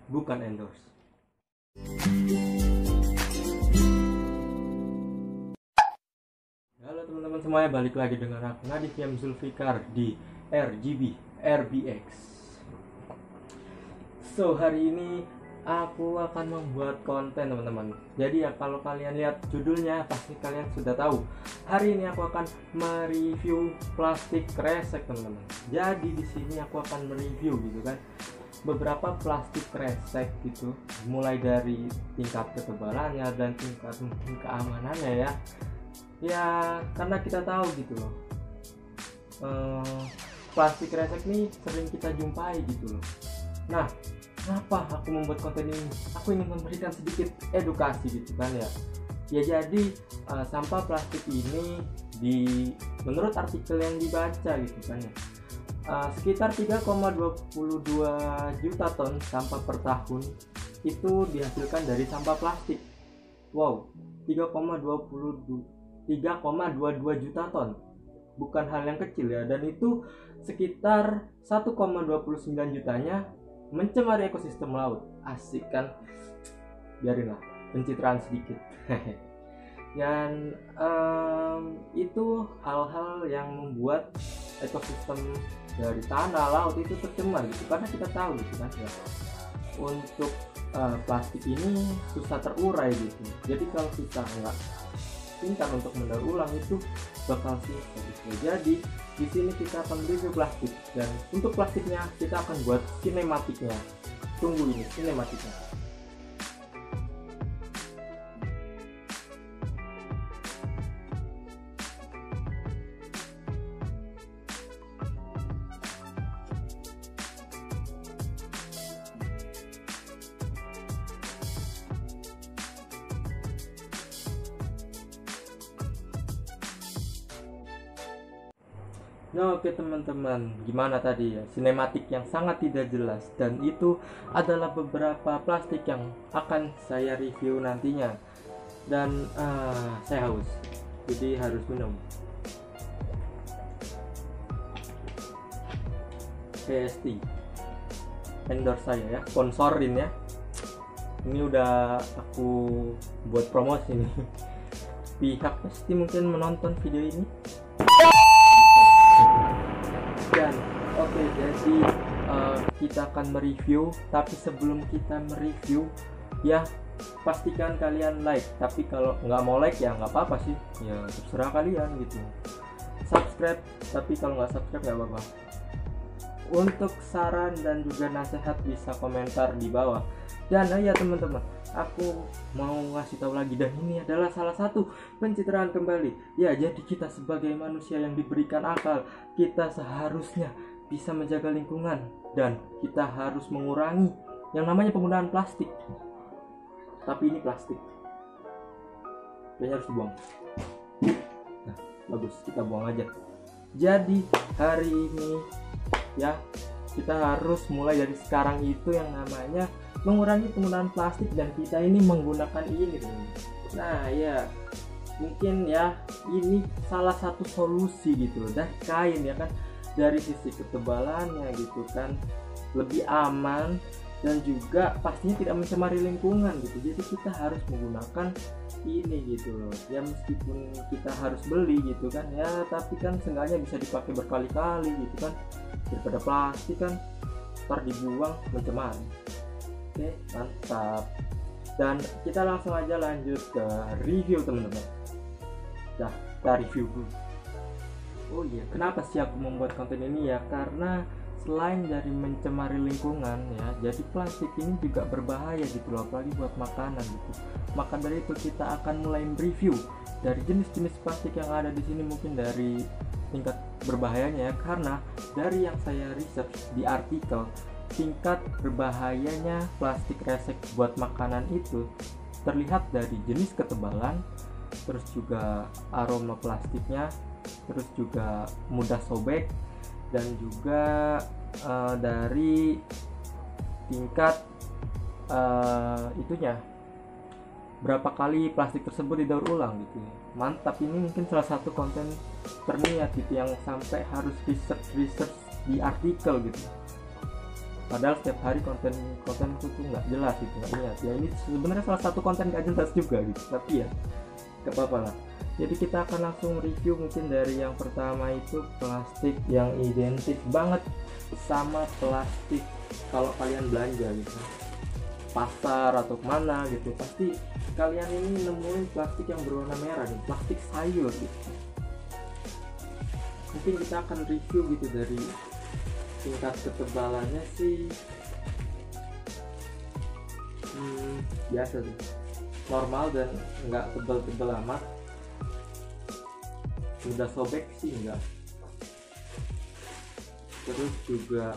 bukan endorse. Halo teman-teman semuanya, balik lagi dengan aku Nadif M. Zulfikar di RGB RBX. So, hari ini aku akan membuat konten teman-teman. Jadi ya, kalau kalian lihat judulnya pasti kalian sudah tahu. Hari ini aku akan mereview plastik kresek teman-teman. Jadi di sini aku akan mereview gitu kan, beberapa plastik kresek gitu, mulai dari tingkat ketebalannya dan tingkat keamanannya ya. Ya karena kita tahu gitu loh, plastik kresek ini sering kita jumpai gitu loh. Nah, kenapa aku membuat konten ini? Aku ingin memberikan sedikit edukasi gitu kan ya. Ya jadi sampah plastik ini menurut artikel yang dibaca gitu kan ya, sekitar 3,22 juta ton sampah per tahun itu dihasilkan dari sampah plastik. Wow, 3,22 juta ton. Bukan hal yang kecil ya, dan itu sekitar 1,29 jutanya mencemari ekosistem laut. Asik kan? Biarinlah pencitraan sedikit. Dan itu hal-hal yang membuat ekosistem dari tanah, laut itu tercemar gitu. Karena kita tahu gitu kan ya, untuk plastik ini susah terurai gitu. Jadi kalau kita nggak pintar untuk mendaur ulang itu bakal susah gitu. Jadi di sini kita akan review plastik, dan untuk plastiknya kita akan buat sinematiknya. Tunggu ini sinematiknya. Nah, oke teman-teman, gimana tadi ya, sinematik yang sangat tidak jelas, dan itu adalah beberapa plastik yang akan saya review nantinya. Dan saya haus, jadi harus minum. PST endorse saya ya, sponsorin ya. Ini udah aku buat promosi nih. Pihak pasti mungkin menonton video ini. Dan oke, jadi kita akan mereview, tapi sebelum kita mereview ya pastikan kalian like. Tapi kalau nggak mau like ya nggak apa-apa sih, ya terserah kalian gitu. Subscribe, tapi kalau nggak subscribe nggak apa-apa. Untuk saran dan juga nasihat bisa komentar di bawah. Dan ya teman-teman, aku mau ngasih tahu lagi, dan ini adalah salah satu pencitraan kembali ya. Jadi kita sebagai manusia yang diberikan akal, kita seharusnya bisa menjaga lingkungan, dan kita harus mengurangi yang namanya penggunaan plastik. Tapi ini plastik kayaknya harus dibuang. Nah, bagus, kita buang aja. Jadi hari ini ya, kita harus mulai dari sekarang itu yang namanya mengurangi penggunaan plastik, dan kita ini menggunakan ini. Nah ya, mungkin ya ini salah satu solusi gitu loh, dan kain ya kan, dari sisi ketebalannya gitu kan lebih aman, dan juga pastinya tidak mencemari lingkungan gitu. Jadi kita harus menggunakan ini gitu loh ya, meskipun kita harus beli gitu kan ya, tapi kan seenggaknya bisa dipakai berkali-kali gitu kan, daripada plastik kan ntar dibuang mencemari. Oke, mantap. Dan kita langsung aja lanjut ke review teman-teman. Nah, kita review dulu. Oh iya, kenapa sih aku membuat konten ini ya? Karena selain dari mencemari lingkungan ya, jadi plastik ini juga berbahaya gitu loh, apalagi buat makanan gitu. Maka dari itu kita akan mulai review dari jenis-jenis plastik yang ada di sini, mungkin dari tingkat berbahayanya ya. Karena dari yang saya research di artikel, tingkat berbahayanya plastik kresek buat makanan itu terlihat dari jenis ketebalan, terus juga aroma plastiknya, terus juga mudah sobek, dan juga dari tingkat itunya, berapa kali plastik tersebut didaur ulang gitu. Mantap, ini mungkin salah satu konten terniat gitu yang sampai harus research di artikel gitu. padahal setiap hari konten itu tuh nggak jelas gitu, nggak niat ya. Ini sebenarnya salah satu konten nggak jelas juga gitu, tapi ya nggak apa-apa lah. Jadi kita akan langsung review mungkin dari yang pertama itu plastik yang identik banget sama plastik kalau kalian belanja gitu pasar atau mana gitu, pasti kalian ini nemuin plastik yang berwarna merah nih, plastik sayur gitu. Mungkin kita akan review gitu dari tingkat ketebalannya sih biasa sih, normal dan nggak tebal-tebal amat. Mudah sobek sih enggak. Terus juga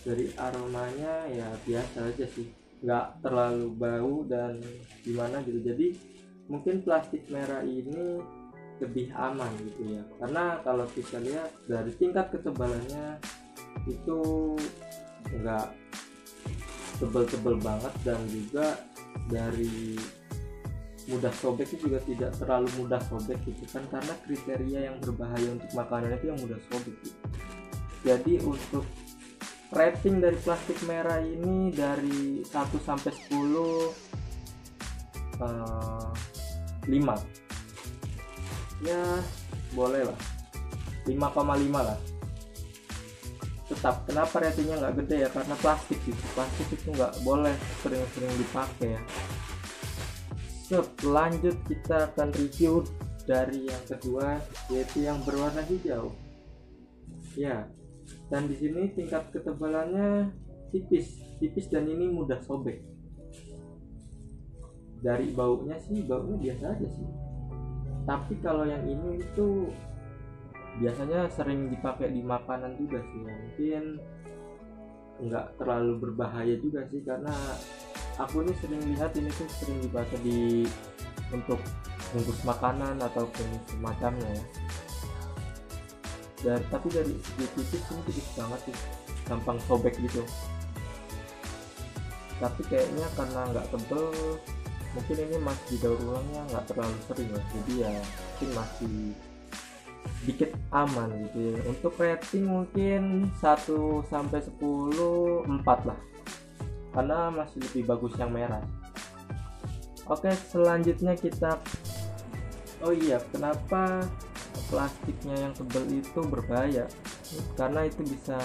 dari aromanya ya biasa aja sih, nggak terlalu bau dan gimana gitu. Jadi mungkin plastik merah ini lebih aman gitu ya, karena kalau kita lihat dari tingkat ketebalannya itu nggak tebel-tebel banget, dan juga dari mudah sobeknya juga tidak terlalu mudah sobek gitu kan, karena kriteria yang berbahaya untuk makanan itu yang mudah sobek gitu. Jadi untuk rating dari plastik merah ini dari 1 sampai 10 5 ya boleh lah, 5,5 lah. Tetap kenapa ratingnya nggak gede ya, karena plastik gitu, plastik itu nggak boleh sering-sering dipakai ya. Lanjut kita akan review dari yang kedua, yaitu yang berwarna hijau ya. Dan di sini tingkat ketebalannya tipis dan ini mudah sobek. Dari baunya sih, baunya biasa aja sih. Tapi kalau yang ini itu biasanya sering dipakai di makanan juga sih. Mungkin nggak terlalu berbahaya juga sih, karena aku nih sering lihat ini tuh sering dipakai untuk bungkus makanan ataupun semacamnya ya. Tapi dari segi tipis ini tipis banget sih, gampang sobek gitu. Tapi kayaknya karena nggak tebel, mungkin ini masih didaur ulangnya nggak terlalu sering ya, jadi ya mungkin masih sedikit aman gitu ya. Untuk rating mungkin 1 sampai 10 4 lah, karena masih lebih bagus yang merah. Oke, selanjutnya kita kenapa plastiknya yang tebal itu berbahaya? Karena itu bisa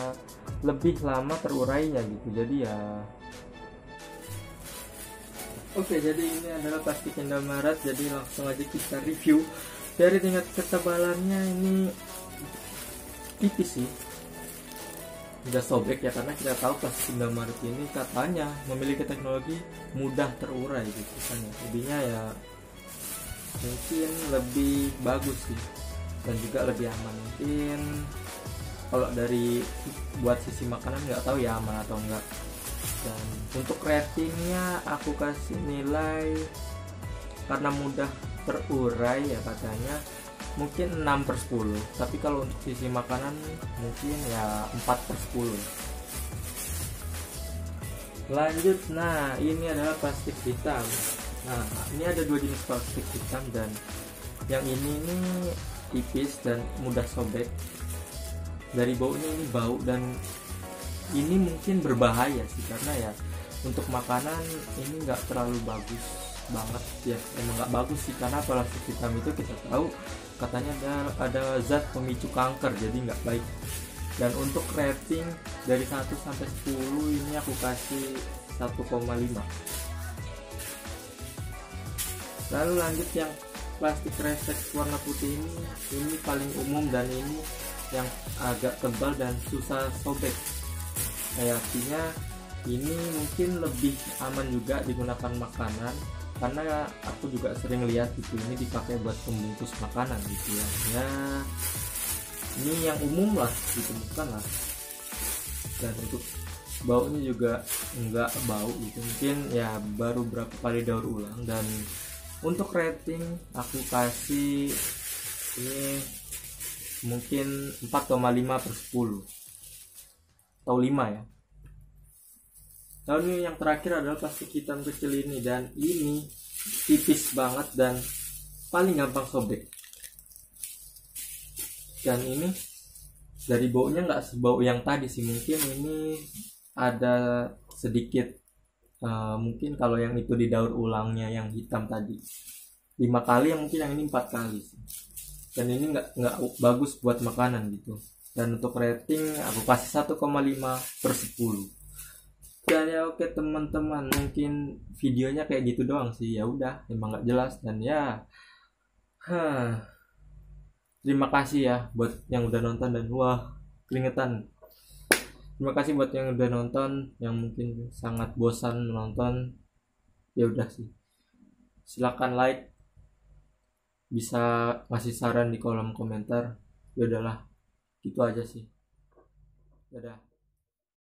lebih lama terurainya gitu. Jadi ya jadi ini adalah plastik Indomaret. Jadi langsung aja kita review. Dari tingkat ketebalannya ini tipis sih, udah sobek ya, karena kita tahu plastik Indomaret ini katanya memiliki teknologi mudah terurai gitu kan ya. Jadinya ya mungkin lebih bagus sih, dan juga lebih aman. Mungkin kalau dari buat sisi makanan nggak tahu ya aman atau enggak. Dan untuk ratingnya aku kasih nilai, karena mudah terurai ya katanya, mungkin 6/10. Tapi kalau untuk sisi makanan mungkin ya 4/10. Lanjut, nah ini adalah plastik hitam. Nah ini ada 2 jenis plastik hitam, dan yang ini nih tipis dan mudah sobek. Dari baunya ini bau, dan ini mungkin berbahaya sih, karena ya untuk makanan ini nggak terlalu bagus banget ya, emang nggak bagus sih, karena plastik hitam itu kita tahu katanya ada zat pemicu kanker, jadi nggak baik. Dan untuk rating dari 1 sampai 10 ini aku kasih 1,5. Lalu lanjut yang plastik kresek warna putih ini paling umum, dan ini yang agak tebal dan susah sobek. Artinya ini mungkin lebih aman juga digunakan makanan, karena aku juga sering lihat gitu, ini dipakai buat pembungkus makanan gitu ya. Ini yang umum lah ditemukan lah. Dan untuk baunya juga enggak bau gitu, mungkin ya baru berapa kali daur ulang. Dan untuk rating aku kasih ini mungkin 4,5/10 atau 5 ya. Lalu ini yang terakhir adalah plastik hitam kecil ini, dan ini tipis banget dan paling gampang sobek. Dan ini dari baunya nggak sebau yang tadi sih, mungkin ini ada sedikit mungkin kalau yang itu didaur ulangnya yang hitam tadi 5 kali, yang mungkin yang ini 4 kali sih. Dan ini nggak bagus buat makanan gitu. Dan untuk rating aku kasih 1,5/10. Dan ya oke teman-teman, mungkin videonya kayak gitu doang sih, ya udah emang nggak jelas. Dan ya terima kasih ya buat yang udah nonton. Dan wah, keringetan. Terima kasih buat yang udah nonton, yang mungkin sangat bosan menonton. Ya udah sih, silakan like, bisa ngasih saran di kolom komentar. Ya udahlah, gitu aja sih. Dadah.